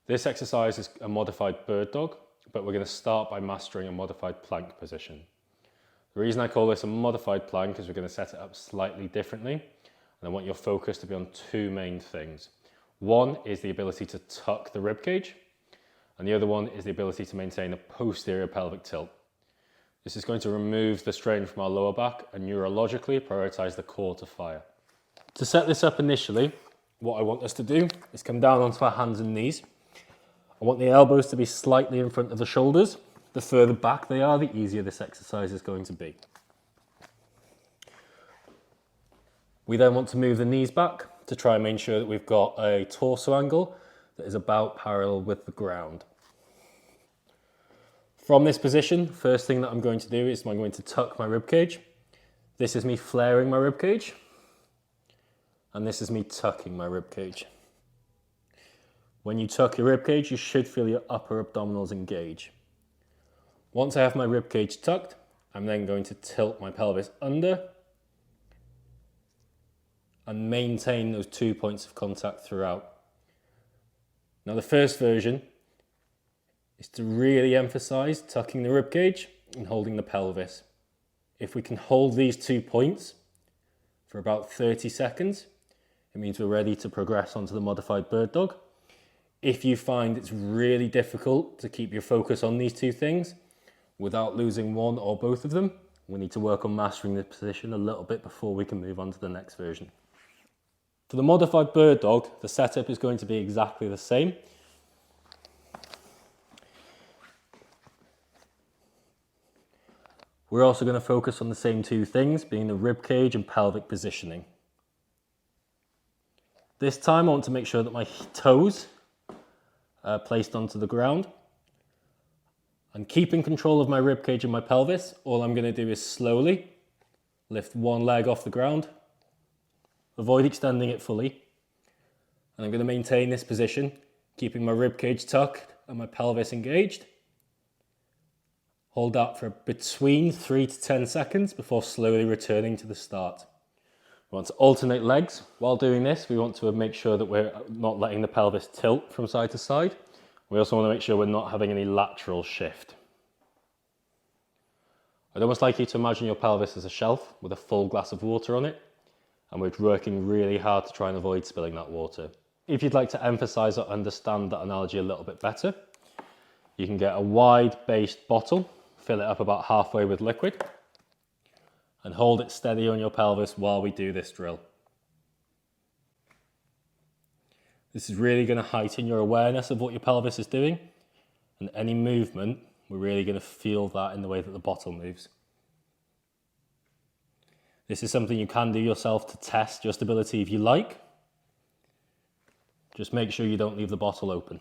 This exercise is a modified bird dog, but we're going to start by mastering a modified plank position. The reason I call this a modified plank is we're going to set it up slightly differently, and I want your focus to be on two main things. One is the ability to tuck the rib cage, and the other one is the ability to maintain a posterior pelvic tilt. This is going to remove the strain from our lower back and neurologically prioritize the core to fire. To set this up initially, what I want us to do is come down onto our hands and knees. I want the elbows to be slightly in front of the shoulders. The further back they are, the easier this exercise is going to be. We then want to move the knees back to try and make sure that we've got a torso angle that is about parallel with the ground. From this position, first thing that I'm going to do is I'm going to tuck my rib cage. This is me flaring my rib cage, and this is me tucking my rib cage. When you tuck your rib cage, you should feel your upper abdominals engage. Once I have my rib cage tucked, I'm then going to tilt my pelvis under and maintain those 2 points of contact throughout. Now the first version is to really emphasize tucking the rib cage and holding the pelvis. If we can hold these 2 points for about 30 seconds, it means we're ready to progress onto the modified bird dog. If you find it's really difficult to keep your focus on these two things without losing one or both of them, we need to work on mastering the position a little bit before we can move on to the next version. For the modified bird dog, the setup is going to be exactly the same. We're also going to focus on the same two things, being the rib cage and pelvic positioning. This time I want to make sure that my toes are placed onto the ground. And keeping control of my rib cage and my pelvis, all I'm going to do is slowly lift one leg off the ground, avoid extending it fully, and I'm going to maintain this position, keeping my rib cage tucked and my pelvis engaged. Hold that for between 3 to 10 seconds before slowly returning to the start. We want to alternate legs. While doing this, we want to make sure that we're not letting the pelvis tilt from side to side. We also want to make sure we're not having any lateral shift. I'd almost like you to imagine your pelvis as a shelf with a full glass of water on it, and we're working really hard to try and avoid spilling that water. If you'd like to emphasize or understand that analogy a little bit better, you can get a wide-based bottle, fill it up about halfway with liquid, and hold it steady on your pelvis while we do this drill. This is really going to heighten your awareness of what your pelvis is doing, and any movement, we're really going to feel that in the way that the bottle moves. This is something you can do yourself to test your stability if you like. Just make sure you don't leave the bottle open.